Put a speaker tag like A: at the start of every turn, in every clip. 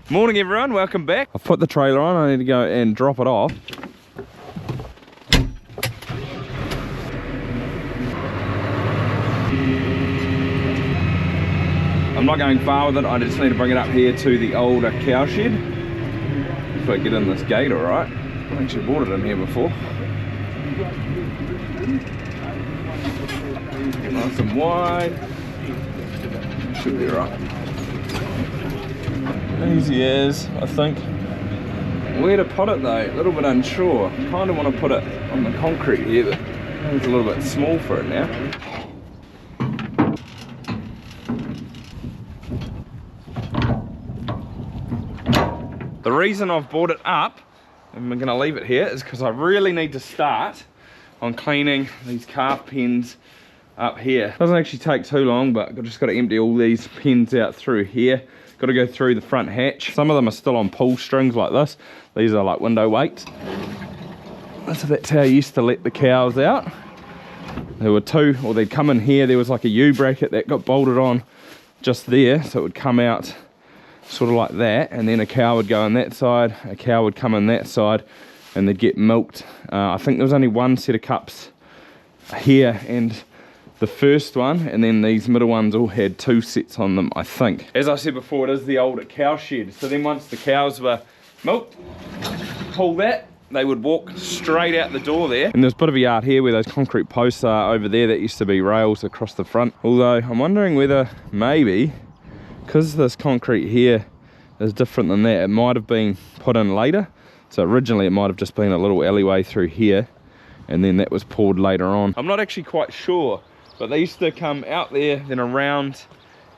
A: Morning everyone, welcome back. I've put the trailer on, I need to go and drop it off. I'm not going far with it, I just need to bring it up here to the older cow shed. If I get in this gate alright. I actually bought it in here before. Nice and wide. Should be right. Easy as, I think. Where to put it though, a little bit unsure. Kind of want to put it on the concrete here, but it's a little bit small for it now. The reason I've brought it up, and we're going to leave it here, is because I really need to start on cleaning these calf pens up here. Doesn't actually take too long, but I've just got to empty all these pens out through here. Got to go through the front hatch. Some of them are still on pull strings like this. These are like window weights. So that's how I used to let the cows out. There were two, or they'd come in here. There was like a U bracket that got bolted on just there, so it would come out sort of like that, and then a cow would go on that side, a cow would come on that side, and they'd get milked. I think there was only one set of cups here and the first one, and then these middle ones all had two sets on them, I think. As I said before, it is the older cow shed. So then once the cows were milked, pull that, they would walk straight out the door there. And there's a bit of a yard here where those concrete posts are over there. That used to be rails across the front. Although I'm wondering whether maybe, because this concrete here is different than that, it might have been put in later. So originally it might have just been a little alleyway through here, and then that was poured later on. I'm not actually quite sure. But they used to come out there, then around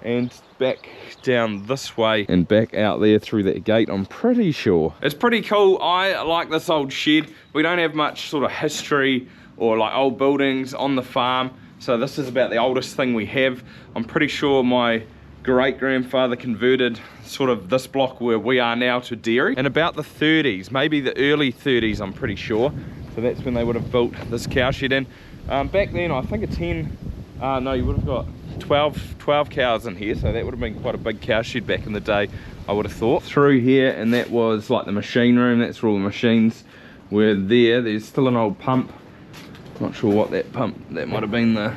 A: and back down this way and back out there through that gate, I'm pretty sure. It's pretty cool. I like this old shed. We don't have much sort of history or like old buildings on the farm. So this is about the oldest thing we have. I'm pretty sure my great-grandfather converted sort of this block where we are now to dairy in about the 30s, maybe the early 30s, I'm pretty sure. So that's when they would have built this cow shed in. Back then, I think no, you would have got 12 cows in here, so that would have been quite a big cow shed back in the day, I would have thought. Through here, and that was like the machine room, that's where all the machines were there. There's still an old pump, not sure what that pump, that might have been the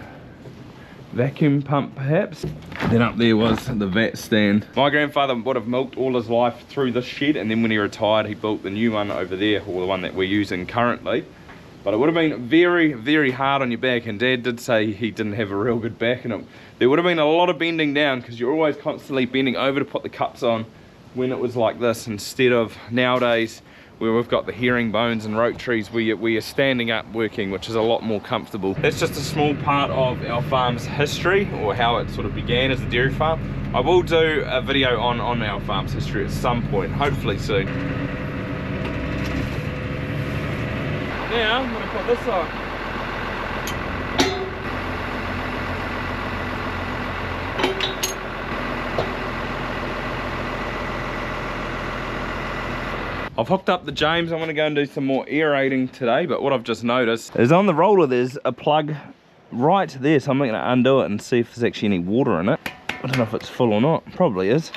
A: vacuum pump perhaps. Then up there was the vat stand. My grandfather would have milked all his life through this shed, and then when he retired, he built the new one over there, or the one that we're using currently. But it would have been very, very hard on your back, and Dad did say he didn't have a real good back, and there would have been a lot of bending down because you're always constantly bending over to put the cups on when it was like this, instead of nowadays where we've got the herringbones and rope trees where you're standing up working, which is a lot more comfortable. That's just a small part of our farm's history, or how it sort of began as a dairy farm. I will do a video on our farm's history at some point, hopefully soon. Now I'm going to put this on. I've hooked up the James. I'm going to go and do some more aerating today, but what I've just noticed is on the roller there's a plug right there, so I'm going to undo it and see if there's actually any water in it. I don't know if it's full or not. Probably is.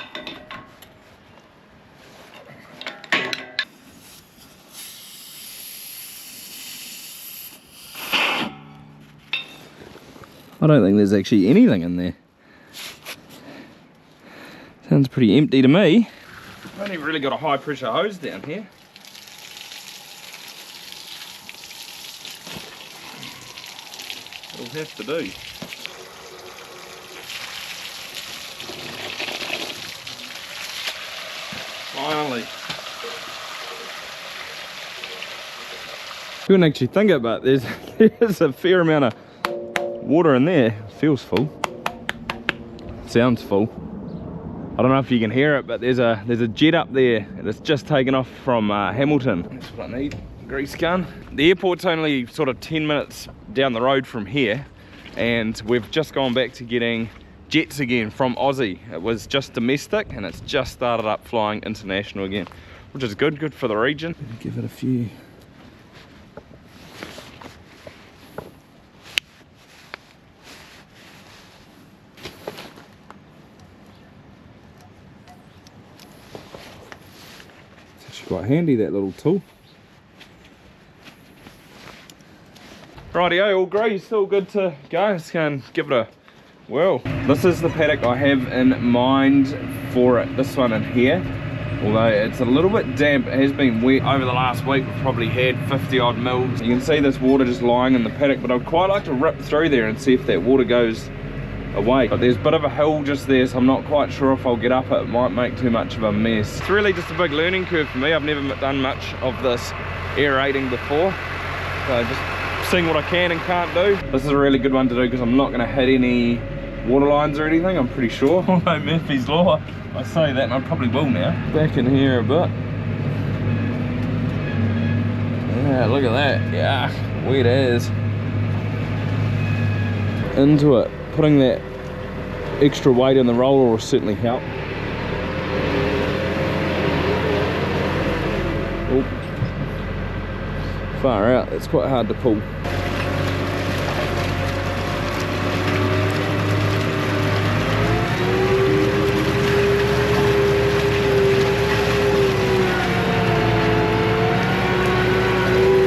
A: I don't think there's actually anything in there. Sounds pretty empty to me. I've only really got a high pressure hose down here. It'll have to do. Finally. You wouldn't actually think it, but there's a fair amount of water in there. Feels full. Sounds full. I don't know if you can hear it, but there's a jet up there and it's just taken off from Hamilton. That's what I need, grease gun. The airport's only sort of 10 minutes down the road from here, and we've just gone back to getting jets again from Aussie. It was just domestic and it's just started up flying international again, which is good for the region. Give it a few. It's quite handy, that little tool. Rightio, all great, still good to go. Let's go and give it a whirl. This is the paddock I have in mind for it, this one in here. Although it's a little bit damp, it has been wet over the last week. We've probably had 50 odd mils. You can see this water just lying in the paddock, but I'd quite like to rip through there and see if that water goes away. But there's a bit of a hill just there, so I'm not quite sure if I'll get up it. It might make too much of a mess. It's really just a big learning curve for me. I've never done much of this aerating before, so just seeing what I can and can't do. This is a really good one to do because I'm not going to hit any water lines or anything, I'm pretty sure. Although Murphy's Law, I say that and I probably will now. Back in here a bit. Yeah, look at that. Yeah, wet as. Into it. Putting that extra weight in the roller will certainly help. Oh. Far out, it's quite hard to pull.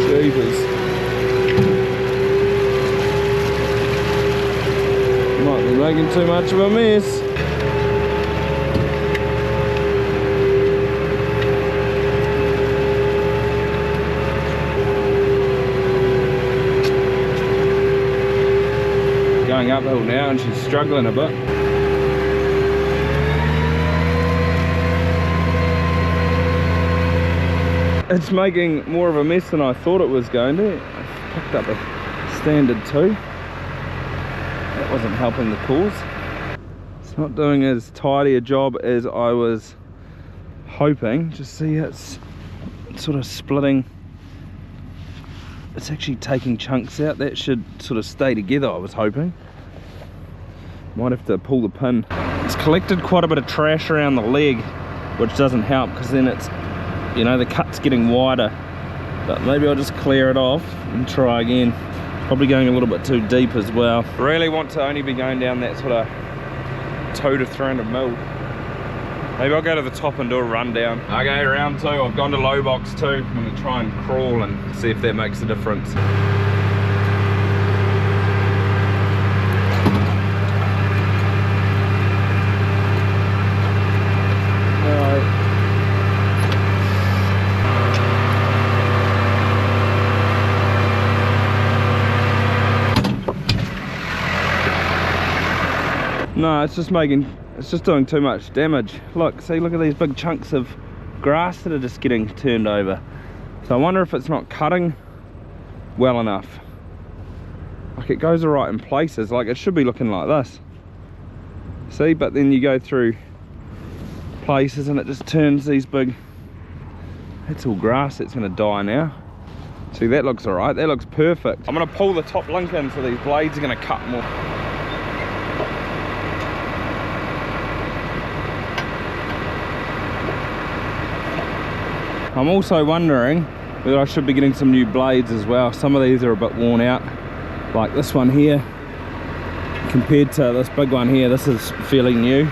A: Jeepers. Might be making too much of a mess. Going uphill now and she's struggling a bit. It's making more of a mess than I thought it was going to. I picked up a standard 2. That wasn't helping the cause. It's not doing as tidy a job as I was hoping. Just see, it's sort of splitting. It's actually taking chunks out. That should sort of stay together, I was hoping. Might have to pull the pin. It's collected quite a bit of trash around the leg, which doesn't help because then it's, you know, the cut's getting wider. But maybe I'll just clear it off and try again. Probably going a little bit too deep as well. Really want to only be going down that sort of 200 to 300 mil. Maybe I'll go to the top and do a rundown. Okay, round 2. I've gone to low box 2. I'm going to try and crawl and see if that makes a difference. No, it's just doing too much damage. Look, see, look at these big chunks of grass that are just getting turned over. So I wonder if it's not cutting well enough. Like, it goes all right in places, like it should be looking like this. See, but then you go through places and it just turns these big, it's all grass, it's gonna die now. See, that looks all right, that looks perfect. I'm gonna pull the top link in so these blades are gonna cut more. I'm also wondering whether I should be getting some new blades as well. Some of these are a bit worn out, like this one here. Compared to this big one here, this is fairly new.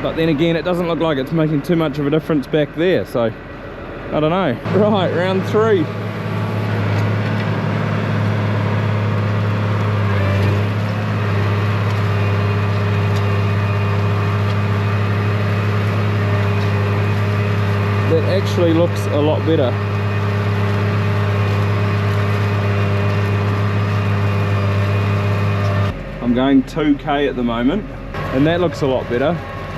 A: But then again, it doesn't look like it's making too much of a difference back there, so I don't know. Right, round 3. That actually looks a lot better. I'm going 2k at the moment, and that looks a lot better,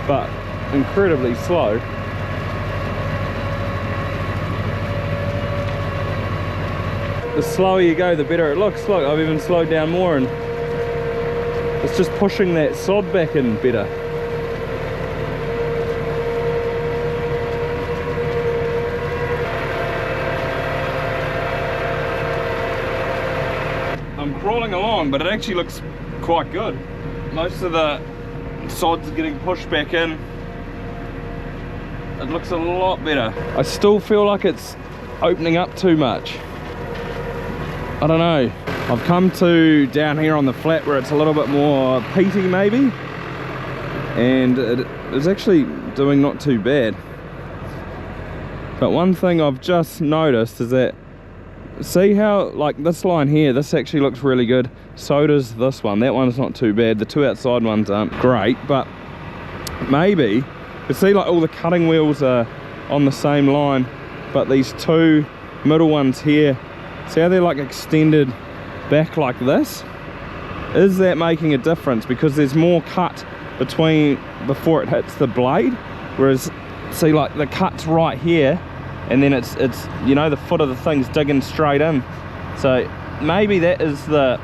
A: but incredibly slow. The slower you go, the better it looks. Look, I've even slowed down more, and it's just pushing that sod back in better. I'm crawling along, but it actually looks quite good. Most of the sods are getting pushed back in. It looks a lot better. I still feel like it's opening up too much. I don't know. I've come to down here on the flat where it's a little bit more peaty maybe, and it's actually doing not too bad. But one thing I've just noticed is that, see how like this line here, this actually looks really good, so does this one. That one's not too bad. The two outside ones aren't great, but maybe you see like all the cutting wheels are on the same line, but these two middle ones here, see how they're like extended back like this? Is that making a difference? Because there's more cut between before it hits the blade, whereas see like the cut's right here, and then it's you know, the foot of the thing's digging straight in. So maybe that is the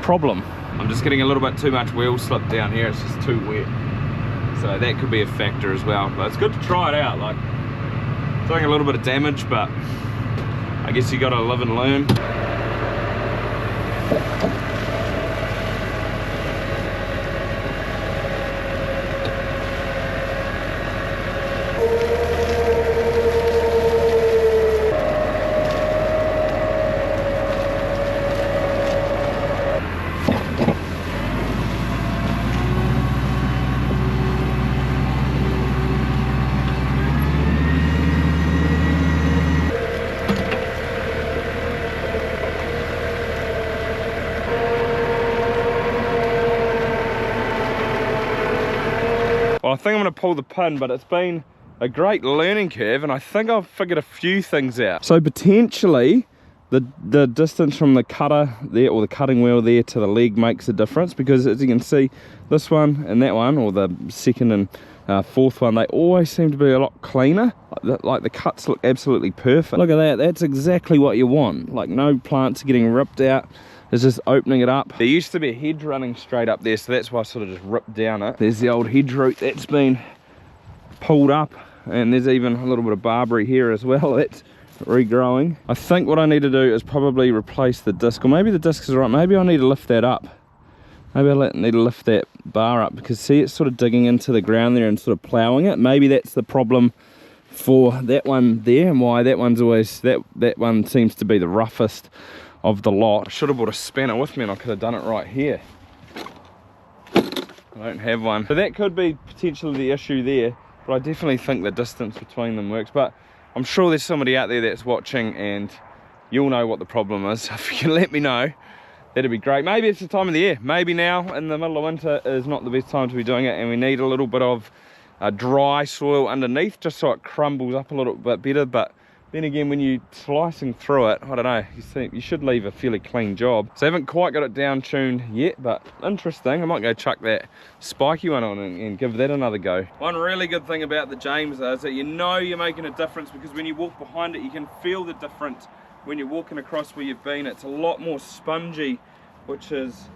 A: problem. I'm just getting a little bit too much wheel slip down here. It's just too wet, so that could be a factor as well. But it's good to try it out. Like, doing a little bit of damage, but I guess you got to live and learn. Well, I think I'm going to pull the pin, but it's been a great learning curve, and I think I've figured a few things out. So potentially the distance from the cutter there, or the cutting wheel there, to the leg makes a difference, because as you can see, this one and that one, or the second and fourth one, they always seem to be a lot cleaner. Like the cuts look absolutely perfect. Look at that, that's exactly what you want. Like, no plants are getting ripped out. It's just opening it up. There used to be a hedge running straight up there, so that's why I sort of just ripped down it. There's the old hedge root that's been pulled up, and there's even a little bit of barberry here as well. That's regrowing. I think what I need to do is probably replace the disc, or maybe the disc is right. Maybe I need to lift that up. Maybe I need to lift that bar up, because see, it's sort of digging into the ground there and sort of ploughing it. Maybe that's the problem for that one there, and why that one's always, that one seems to be the roughest of the lot. I should have brought a spanner with me, and I could have done it right here. I don't have one, so that could be potentially the issue there, but I definitely think the distance between them works. But I'm sure there's somebody out there that's watching, and you'll know what the problem is. If you can let me know, that'd be great. Maybe it's the time of the year. Maybe now in the middle of winter is not the best time to be doing it, and we need a little bit of dry soil underneath, just so it crumbles up a little bit better. But then again, when you're slicing through it, I don't know, you should leave a fairly clean job. So I haven't quite got it down tuned yet, but interesting. I might go chuck that spiky one on and give that another go. One really good thing about the James though is that you know you're making a difference, because when you walk behind it, you can feel the difference when you're walking across where you've been. It's a lot more spongy, which is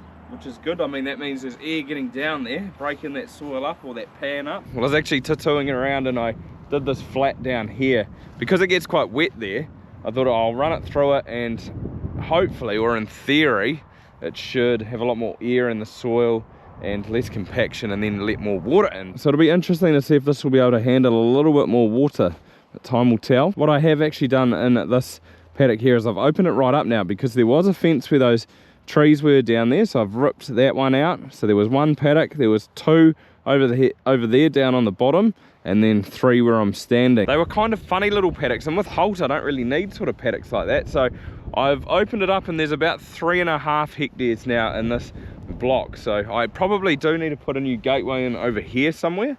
A: good. I mean, that means there's air getting down there, breaking that soil up, or that pan up. Well, I was actually tattooing it around, and I did this flat down here because it gets quite wet there. I thought I'll run it through it, and hopefully, or in theory, it should have a lot more air in the soil and less compaction, and then let more water in. So it'll be interesting to see if this will be able to handle a little bit more water. But time will tell. What I have actually done in this paddock here is I've opened it right up now, because there was a fence where those trees were down there, so I've ripped that one out. So there was one paddock, there was two over there down on the bottom, and then 3 where I'm standing. They were kind of funny little paddocks, and with Holt I don't really need sort of paddocks like that. So I've opened it up, and there's about 3.5 hectares now in this block. So I probably do need to put a new gateway in over here somewhere,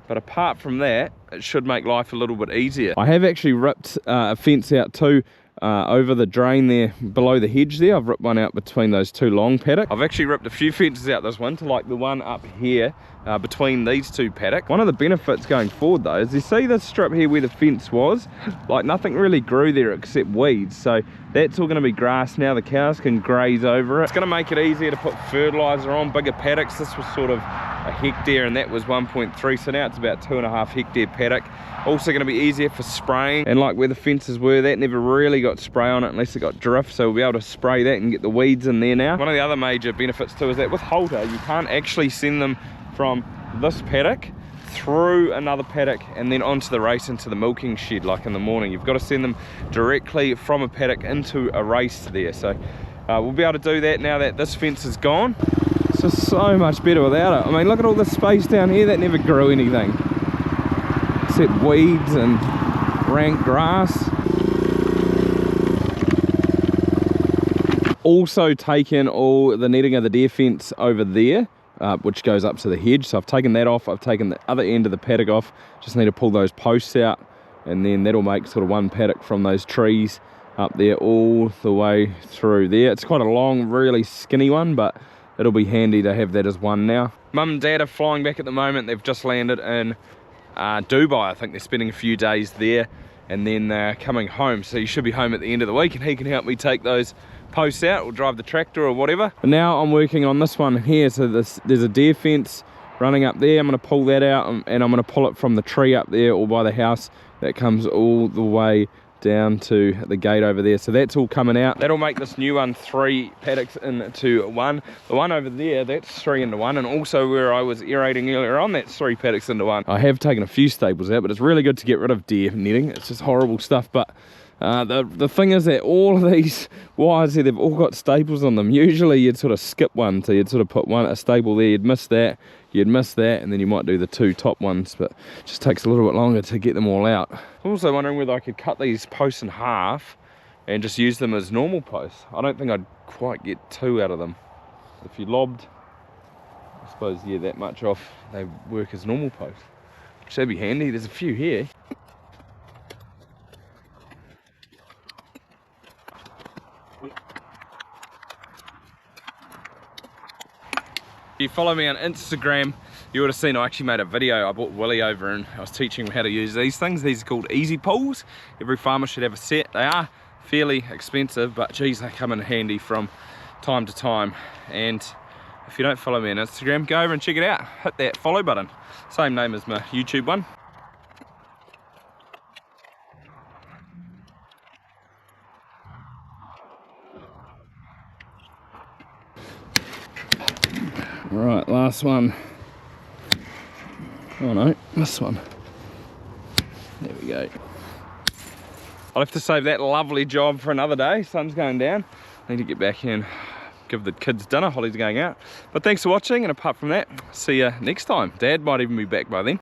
A: but apart from that, it should make life a little bit easier. I have actually ripped a fence out too, over the drain there below the hedge there. I've ripped one out between those 2 long paddocks. I've actually ripped a few fences out this winter, like the one up here between these 2 paddocks. One of the benefits going forward though is, you see this strip here where the fence was, like nothing really grew there except weeds, so that's all going to be grass now. The cows can graze over it. It's going to make it easier to put fertilizer on bigger paddocks. This was sort of a hectare, and that was 1.3, so now it's about 2.5 hectare paddock. Also going to be easier for spraying, and like where the fences were, that never really got spray on it unless it got drift, so we'll be able to spray that and get the weeds in there now. One of the other major benefits too is that with halter you can't actually send them from this paddock through another paddock and then onto the race into the milking shed like in the morning. You've got to send them directly from a paddock into a race there, so we'll be able to do that now that this fence is gone. It's just so much better without it. I mean, look at all this space down here that never grew anything except weeds and rank grass. Also taken all the netting of the deer fence over there, which goes up to the hedge. So I've taken that off. I've taken the other end of the paddock off. Just need to pull those posts out, and then that'll make sort of one paddock from those trees up there all the way through there. It's quite a long, really skinny one, but it'll be handy to have that as one now. Mum and Dad are flying back at the moment. They've just landed in Dubai. I think they're spending a few days there, and then they're coming home. So you should be home at the end of the week, and he can help me take those posts out or drive the tractor or whatever. But now I'm working on this one here. So there's a deer fence running up there. I'm going to pull that out, and I'm going to pull it from the tree up there or by the house that comes all the way down to the gate over there. So that's all coming out. That'll make this new one 3 paddocks into one. The one over there, that's 3 into 1, and also where I was aerating earlier on, that's 3 paddocks into 1. I have taken a few staples out, but it's really good to get rid of deer netting. It's just horrible stuff. But the thing is that all of these wires here, they've all got staples on them. Usually you'd sort of skip one, so you'd sort of put a staple there, you'd miss that, and then you might do the 2 top ones, but it just takes a little bit longer to get them all out. I'm also wondering whether I could cut these posts in half and just use them as normal posts. I don't think I'd quite get 2 out of them. If you lobbed, I suppose, yeah, that much off, they work as normal posts. Which that'd be handy. There's a few here. If you follow me on Instagram, you would have seen I actually made a video. I brought Willie over and I was teaching him how to use these things. These are called easy pulls. Every farmer should have a set. They are fairly expensive, but geez, they come in handy from time to time. And if you don't follow me on Instagram, go over and check it out. Hit that follow button. Same name as my YouTube one. Right, last one. Oh no, this one. There we go. I'll have to save that lovely job for another day. Sun's going down. I need to get back in, give the kids dinner. Holly's going out. But thanks for watching, and apart from that, see you next time. Dad might even be back by then.